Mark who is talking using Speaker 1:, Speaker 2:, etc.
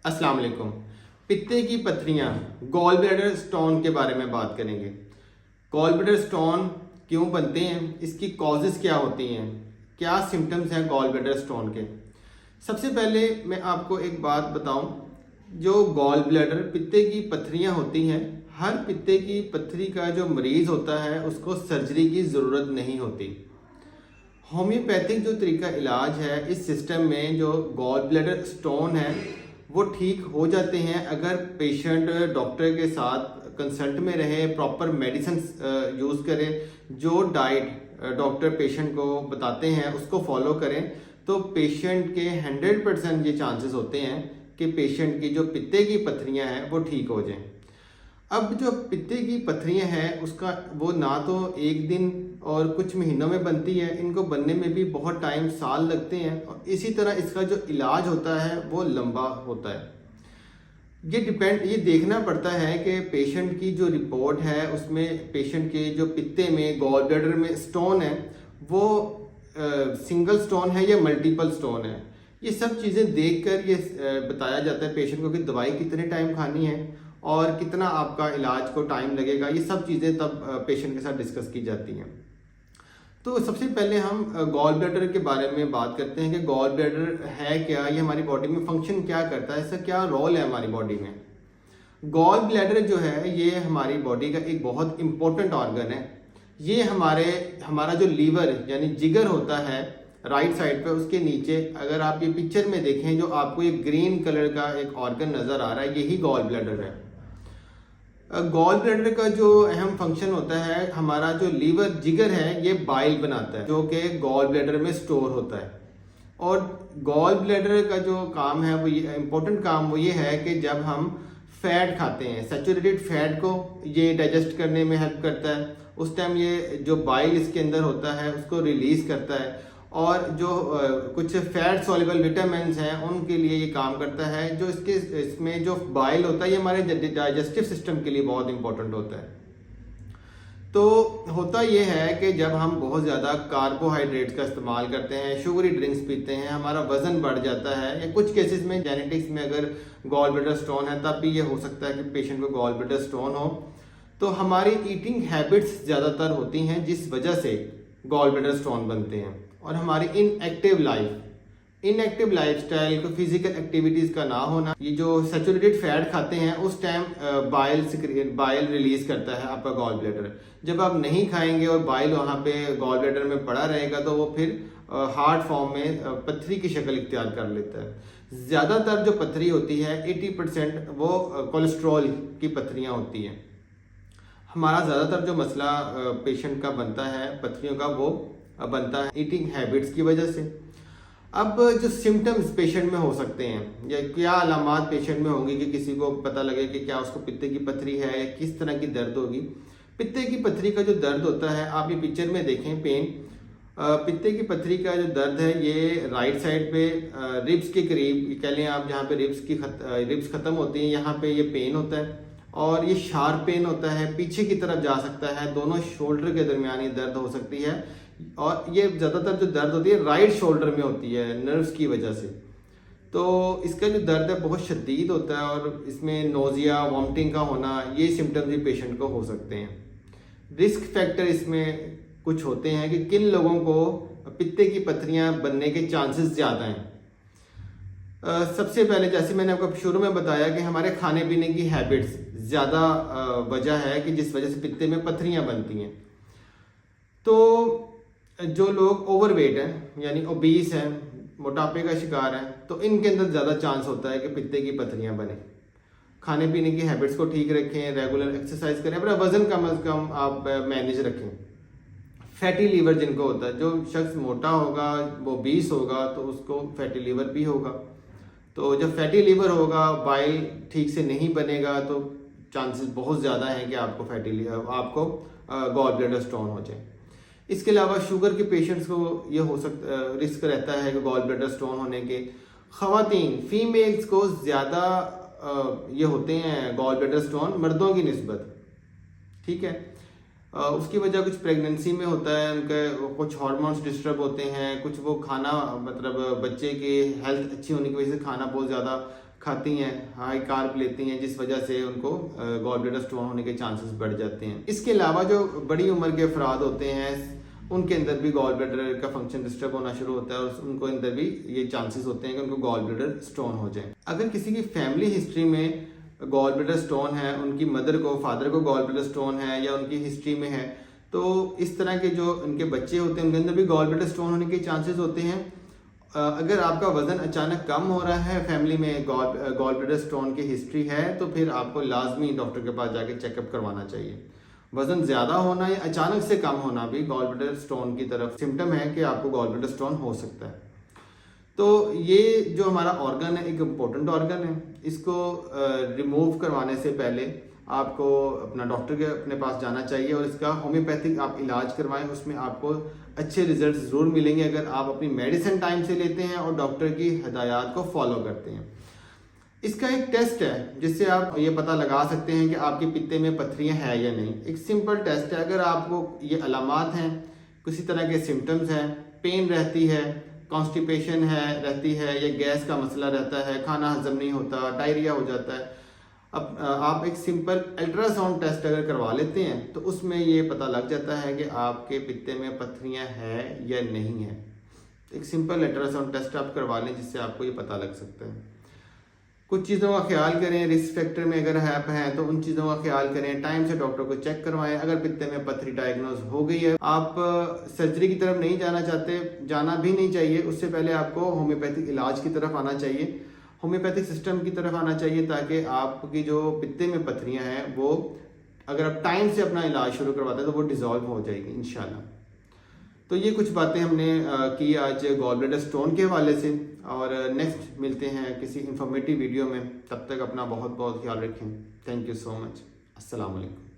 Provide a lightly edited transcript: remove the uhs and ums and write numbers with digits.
Speaker 1: अस्सलाम वालेकुम। पित्ते की पथरियाँ, गॉल ब्लैडर स्टोन के बारे में बात करेंगे। गॉल ब्लैडर स्टोन क्यों बनते हैं, इसकी कॉजेज़ क्या होती हैं, क्या सिम्टम्स हैं गॉल ब्लैडर स्टोन के। सबसे पहले मैं आपको एक बात बताऊं, जो गॉल ब्लैडर पित्ते की पथरियाँ होती हैं, हर पित्ते की पथरी का जो मरीज़ होता है उसको सर्जरी की ज़रूरत नहीं होती। होम्योपैथिक जो तरीका इलाज है, इस सिस्टम में जो गॉल ब्लैडर स्टोन है वो ठीक हो जाते हैं अगर पेशेंट डॉक्टर के साथ कंसल्ट में रहे, प्रॉपर मेडिसिन यूज़ करें, जो डाइट डॉक्टर पेशेंट को बताते हैं उसको फॉलो करें, तो पेशेंट के 100% ये चांसेस होते हैं कि पेशेंट की जो पित्ते की पथरियां हैं वो ठीक हो जाएं। अब जो पित्ते की पथरियां हैं उसका वो ना तो एक दिन और कुछ महीनों में बनती है, इनको बनने में भी बहुत टाइम, साल लगते हैं, और इसी तरह इसका जो इलाज होता है वो लंबा होता है। ये देखना पड़ता है कि पेशेंट की जो रिपोर्ट है उसमें पेशेंट के जो पित्ते में, गॉल ब्लैडर में स्टोन है वो सिंगल स्टोन है या मल्टीपल स्टोन है। ये सब चीज़ें देखकर ये बताया जाता है पेशेंट को कि दवाई कितने टाइम खानी है और कितना आपका इलाज को टाइम लगेगा। ये सब चीज़ें तब पेशेंट के साथ डिस्कस की जाती हैं। तो सबसे पहले हम गॉल ब्लैडर के बारे में बात करते हैं कि गॉल ब्लैडर है क्या, ये हमारी बॉडी में फंक्शन क्या करता है, इसका क्या रोल है हमारी बॉडी में। गॉल ब्लैडर जो है ये हमारी बॉडी का एक बहुत इंपॉर्टेंट ऑर्गन है। ये हमारा जो लीवर यानी जिगर होता है राइट साइड पे, उसके नीचे अगर आप ये पिक्चर में देखें, जो आपको एक ग्रीन कलर का एक ऑर्गन नजर आ रहा है, यही गॉल ब्लैडर है। गॉल ब्लैडर का जो अहम फंक्शन होता है, हमारा जो लीवर जिगर है ये बाइल बनाता है जो कि गॉल ब्लैडर में स्टोर होता है। और गॉल ब्लैडर का जो काम है वो ये इम्पोर्टेंट काम वो ये है कि जब हम फैट खाते हैं, सैचुरेटेड फैट को ये डाइजेस्ट करने में हेल्प करता है। उस टाइम ये जो बाइल इसके अंदर होता है उसको रिलीज करता है, और जो कुछ फैट सॉल्युबल विटामिन्स हैं उनके लिए ये काम करता है। जो इसमें जो बाइल होता है ये हमारे डाइजेस्टिव सिस्टम के लिए बहुत इंपॉर्टेंट होता है। तो होता ये है कि जब हम बहुत ज़्यादा कार्बोहाइड्रेट्स का इस्तेमाल करते हैं, शुगरी ड्रिंक्स पीते हैं, हमारा वजन बढ़ जाता है, या कुछ केसेस में जेनेटिक्स में अगर गॉल ब्लैडर स्टोन है तब भी ये हो सकता है कि पेशेंट को गॉल ब्लैडर स्टोन हो। तो हमारी ईटिंग हैबिट्स ज़्यादातर होती हैं जिस वजह से गॉल ब्लैडर स्टोन बनते हैं। और हमारी इनएक्टिव लाइफस्टाइल को, फिजिकल एक्टिविटीज़ का ना होना, ये जो सैचुरेटेड फैट खाते हैं उस टाइम बाइल रिलीज करता है आपका गॉल ब्लैडर। जब आप नहीं खाएंगे और बाइल वहाँ पे गॉल ब्लैडर में पड़ा रहेगा तो वो फिर हार्ड फॉर्म में पथरी की शक्ल इख्तियार कर लेता है। ज़्यादातर जो पथरी होती है 80% वो कोलेस्ट्रॉल की पथरियाँ होती हैं। हमारा ज़्यादातर जो मसला पेशेंट का बनता है पथरियों का, वो बनता है ईटिंग हैबिट्स की वजह से। अब जो सिम्टम्स पेशेंट में हो सकते हैं या क्या अलामात पेशेंट में होंगी कि किसी को पता लगे कि क्या उसको पित्ते की पथरी है या किस तरह की दर्द होगी। पित्ते की पथरी का जो दर्द होता है, आप ये पिक्चर में देखें पेन, पित्ते की पथरी का जो दर्द है ये राइट साइड पे रिब्स के करीब कह लें आप, जहाँ पे रिब्स खत्म होती हैं यहाँ पे ये पेन होता है, और ये शार्प पेन होता है, पीछे की तरफ जा सकता है, दोनों शोल्डर के दरमियान ये दर्द हो सकती है। और ये ज़्यादातर जो दर्द होती है राइट शोल्डर में होती है नर्व्स की वजह से। तो इसका जो दर्द है बहुत शदीद होता है, और इसमें नोजिया, वॉमिटिंग का होना, ये सिम्टम्स भी पेशेंट को हो सकते हैं। रिस्क फैक्टर इसमें कुछ होते हैं कि किन लोगों को पित्ते की पथरियां बनने के चांसेस ज़्यादा हैं। सबसे पहले जैसे मैंने आपको शुरू में बताया कि हमारे खाने पीने की हैबिट्स ज़्यादा वजह है कि जिस वजह से पित्ते में पथरियां बनती हैं। तो जो लोग ओवरवेट हैं यानी ओबीस हैं, मोटापे का शिकार हैं, तो इनके अंदर ज़्यादा चांस होता है कि पित्ते की पथरियां बने। खाने पीने की हैबिट्स को ठीक रखें, रेगुलर एक्सरसाइज करें, अपना वजन कम से कम आप मैनेज रखें। फैटी लीवर जिनको होता है, जो शख्स मोटा होगा वो ओबीस होगा तो उसको फैटी लीवर भी होगा। तो जब फैटी लीवर होगा, बाइल ठीक से नहीं बनेगा, तो चांसेस बहुत ज़्यादा हैं कि आपको गॉल ब्लैडर स्टोन हो जाए। इसके अलावा शुगर के पेशेंट्स को ये हो सकता रिस्क रहता है कि गॉल ब्लैडर स्टोन होने के। ख़वातीन, फीमेल्स को ज़्यादा ये होते हैं गॉल ब्लैडर स्टोन मर्दों की निस्बत, ठीक है। उसकी वजह कुछ प्रेगनेंसी में होता है, उनके कुछ हार्मोन्स डिस्टर्ब होते हैं, कुछ वो खाना मतलब बच्चे की हेल्थ अच्छी होने की वजह से खाना बहुत ज़्यादा खाती हैं, हाई कार्ब लेती हैं, जिस वजह से उनको गॉल ब्लैडर स्टोन होने के चांसेस बढ़ जाते हैं। इसके अलावा जो बड़ी उम्र के अफराद होते हैं उनके अंदर भी गॉल ब्लैडर का फंक्शन डिस्टर्ब होना शुरू होता है और उनको अंदर भी ये चांसेस होते हैं कि उनको गॉल ब्लैडर स्टोन हो जाए। अगर किसी की फैमिली हिस्ट्री में गॉल ब्लैडर स्टोन है, उनकी मदर को, फादर को गॉल ब्लैडर स्टोन है या उनकी हिस्ट्री में है, तो इस तरह के जो उनके बच्चे होते हैं उनके अंदर भी गॉल ब्लैडर स्टोन होने के चांसेस होते हैं। अगर आपका वजन अचानक कम हो रहा है, फैमिली में गॉल ब्लैडर स्टोन की हिस्ट्री है, तो फिर आपको लाजमी डॉक्टर के पास जाके चेकअप करवाना चाहिए। वजन ज्यादा होना या अचानक से कम होना भी गॉल ब्लैडर स्टोन की तरफ सिम्टम है कि आपको गॉल ब्लैडर स्टोन हो सकता है। तो ये जो हमारा ऑर्गन है एक इम्पोर्टेंट ऑर्गन है, इसको रिमूव करवाने से पहले आपको अपना डॉक्टर के अपने पास जाना चाहिए और इसका होम्योपैथिक आप इलाज करवाएं। उसमें आपको अच्छे रिजल्ट ज़रूर मिलेंगे अगर आप अपनी मेडिसिन टाइम से लेते हैं और डॉक्टर की हिदायत को फॉलो करते हैं। इसका एक टेस्ट है जिससे आप ये पता लगा सकते हैं कि आपके पित्ते में पत्थरियां हैं या नहीं। एक सिंपल टेस्ट है। अगर आपको ये अलामात हैं, किसी तरह के सिम्टम्स हैं, पेन रहती है, कॉन्स्टिपेशन है रहती है, या गैस का मसला रहता है, खाना हजम नहीं होता, डायरिया हो जाता है, अब आप एक सिंपल अल्ट्रासाउंड टेस्ट अगर करवा लेते हैं तो उसमें ये पता लग जाता है कि आपके पित्ते में पत्थरियां हैं या नहीं है। एक सिंपल अल्ट्रासाउंड टेस्ट आप करवा लें जिससे आपको ये पता लग सकता है। कुछ चीज़ों का ख्याल करें, रिस्क फैक्टर में अगर हैं तो उन चीज़ों का ख्याल करें, टाइम से डॉक्टर को चेक करवाएं। अगर पित्ते में पत्थरी डायग्नोज हो गई है, आप सर्जरी की तरफ नहीं जाना चाहते, जाना भी नहीं चाहिए, उससे पहले आपको होम्योपैथिक इलाज की तरफ आना चाहिए, होम्योपैथिक सिस्टम की तरफ आना चाहिए, ताकि आपकी जो पित्ते में पत्थरियां हैं वो अगर आप टाइम से अपना इलाज शुरू करवाते हैं तो वो डिसॉल्व हो जाएगी इंशाल्लाह। तो ये कुछ बातें हमने की आज गॉल ब्लैडर स्टोन के हवाले से, और नेक्स्ट मिलते हैं किसी इंफॉर्मेटिव वीडियो में। तब तक अपना बहुत बहुत ख्याल रखें। Thank you so much. अस्सलाम वालेकुम।